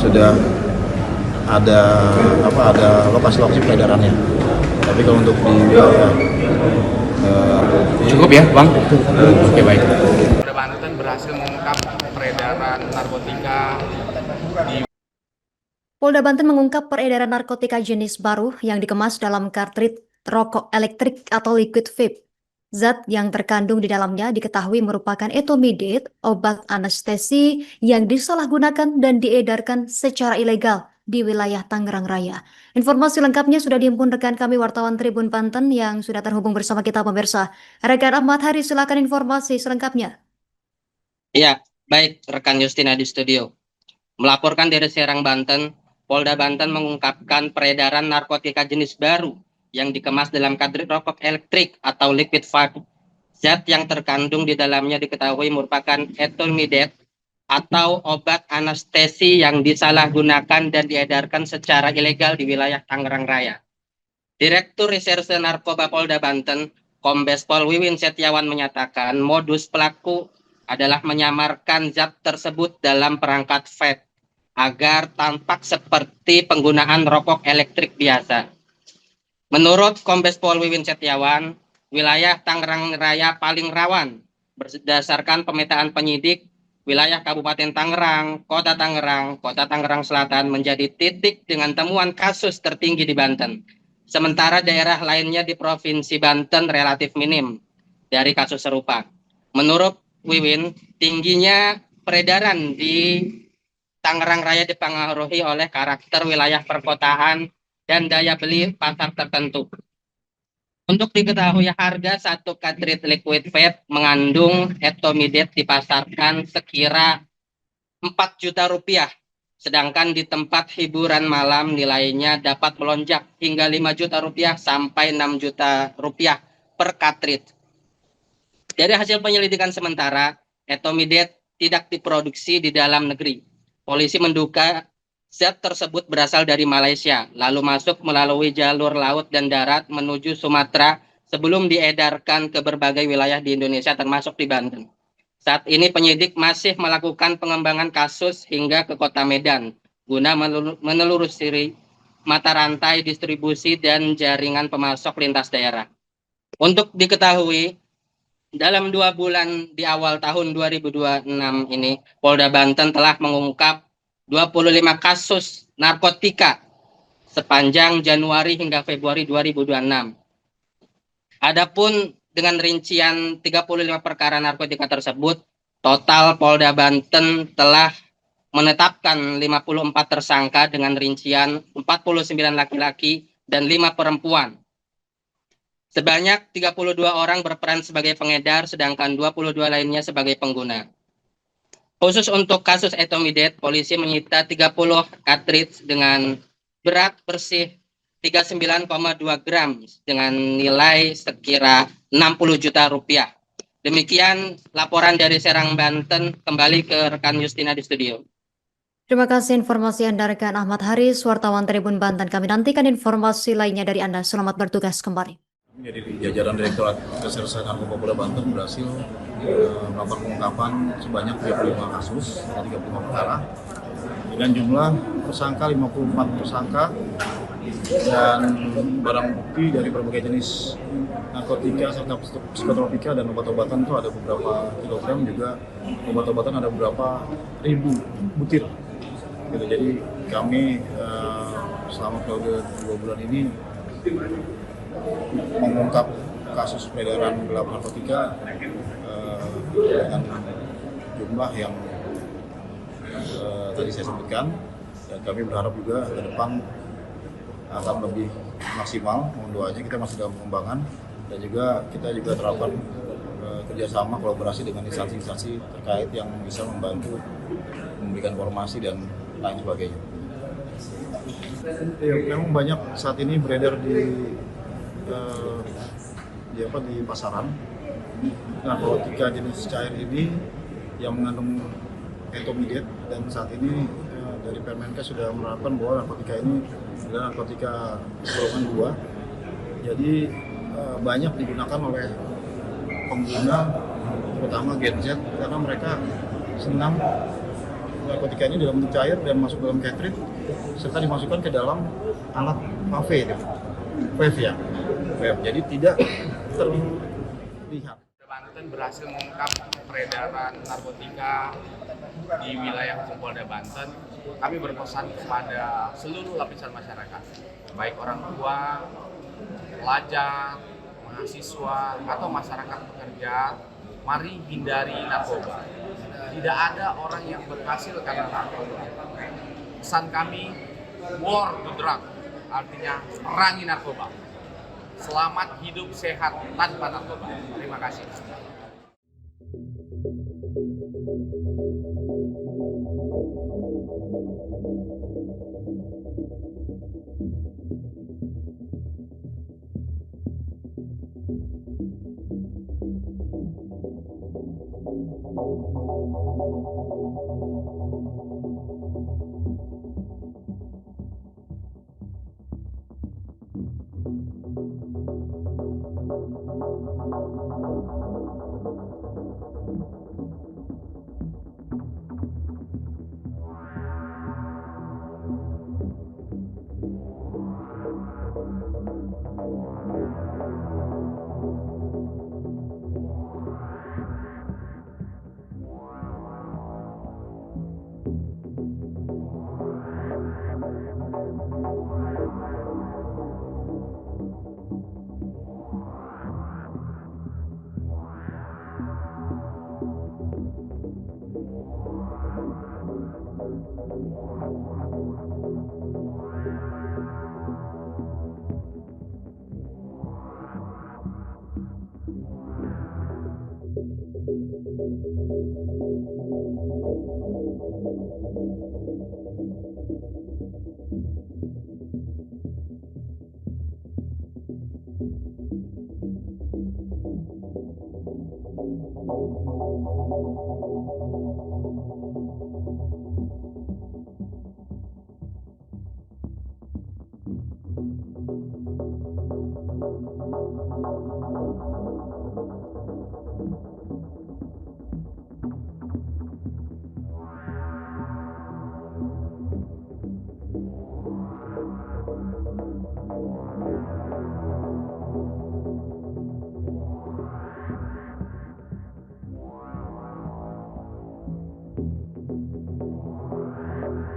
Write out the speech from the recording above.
sudah ada lokasi-lokasi peredarannya. Tapi kalau untuk di wilayah cukup ya, Bang? Oke, baik. Polda Banten berhasil mengungkap peredaran narkotika di Polda Banten mengungkap peredaran narkotika jenis baru yang dikemas dalam kartrid rokok elektrik atau liquid vape. Zat yang terkandung di dalamnya diketahui merupakan etomidate, obat anestesi yang disalahgunakan dan diedarkan secara ilegal di wilayah Tangerang Raya. Informasi lengkapnya sudah dihimpun rekan kami wartawan Tribun Banten yang sudah terhubung bersama kita pemirsa. Rekan Ahmad Hari, silakan informasi selengkapnya. Ya, baik rekan Justina di studio. Melaporkan dari Serang, Banten, Polda Banten mengungkapkan peredaran narkotika jenis baru yang dikemas dalam kartrid rokok elektrik atau liquid vape. Zat yang terkandung di dalamnya diketahui merupakan etomidate atau obat anestesi yang disalahgunakan dan diedarkan secara ilegal di wilayah Tangerang Raya. Direktur Reserse Narkoba Polda Banten, Kombes Pol Wiwin Setiawan menyatakan modus pelaku adalah menyamarkan zat tersebut dalam perangkat vape agar tampak seperti penggunaan rokok elektrik biasa. Menurut Kombes Pol Wiwin Setiawan, wilayah Tangerang Raya paling rawan berdasarkan pemetaan penyidik. Wilayah Kabupaten Tangerang, Kota Tangerang Selatan menjadi titik dengan temuan kasus tertinggi di Banten. Sementara daerah lainnya di Provinsi Banten relatif minim dari kasus serupa. Menurut Wiwin, tingginya peredaran di Tangerang Raya dipengaruhi oleh karakter wilayah perkotaan dan daya beli pasar tertentu. Untuk diketahui, harga satu kartrid liquid vape mengandung etomidate dipasarkan sekira 4 juta rupiah, sedangkan di tempat hiburan malam nilainya dapat melonjak hingga 5 juta rupiah sampai 6 juta rupiah per kartrid. Dari hasil penyelidikan sementara, etomidate tidak diproduksi di dalam negeri. Polisi menduga zat tersebut berasal dari Malaysia, lalu masuk melalui jalur laut dan darat menuju Sumatera sebelum diedarkan ke berbagai wilayah di Indonesia termasuk di Banten. Saat ini penyidik masih melakukan pengembangan kasus hingga ke Kota Medan guna menelusuri mata rantai distribusi dan jaringan pemasok lintas daerah. Untuk diketahui, dalam 2 bulan di awal tahun 2026 ini, Polda Banten telah mengungkap 25 kasus narkotika sepanjang Januari hingga Februari 2026. Adapun dengan rincian 35 perkara narkotika tersebut, total Polda Banten telah menetapkan 54 tersangka dengan rincian 49 laki-laki dan 5 perempuan. Sebanyak 32 orang berperan sebagai pengedar, sedangkan 22 lainnya sebagai pengguna. Khusus untuk kasus etomidate, polisi menyita 30 kartridge dengan berat bersih 39,2 gram dengan nilai sekira 60 juta rupiah. Demikian laporan dari Serang, Banten. Kembali ke rekan Justina di studio. Terima kasih informasi Anda rekan Ahmad Haris, wartawan Tribun Banten. Kami nantikan informasi lainnya dari Anda. Selamat bertugas kembali. Jadi jajaran Direktorat Reserse Narkoba Polda Banten berhasil melakukan pengungkapan sebanyak 35 kasus dan 35 perkara dengan jumlah tersangka 54 tersangka dan barang bukti dari berbagai jenis narkotika serta psikotropika dan obat-obatan itu ada beberapa kilogram, juga obat-obatan ada beberapa ribu butir. Gitu. Jadi kami selama periode 2 bulan ini mengungkap kasus peredaran gelap narkotika dengan jumlah yang tadi saya sebutkan, dan kami berharap juga ke depan akan lebih maksimal. Mohon doanya, kita masih dalam pengembangan dan kita juga terapkan kerjasama kolaborasi dengan instansi-instansi terkait yang bisa membantu memberikan informasi dan lain sebagainya. Ya, memang banyak saat ini beredar di pasaran narkotika jenis cair ini yang mengandung etomidate, dan saat ini dari Permenkes sudah menerapkan bahwa narkotika ini adalah narkotika golongan 2. Jadi banyak digunakan oleh pengguna, terutama Gen Z, karena mereka senang narkotika ini dalam bentuk cair dan masuk dalam cartridge serta dimasukkan ke dalam alat vape ya. Vape. Jadi tidak terlihat. Banten berhasil mengungkap peredaran narkotika di wilayah Polda Banten. Kami berpesan kepada seluruh lapisan masyarakat, baik orang tua, pelajar, mahasiswa, atau masyarakat pekerja, mari hindari narkoba. Tidak ada orang yang berhasil karena narkoba. Pesan kami, war to drug, artinya perangi narkoba. Selamat hidup sehat tanpa narkoba. Terima kasih.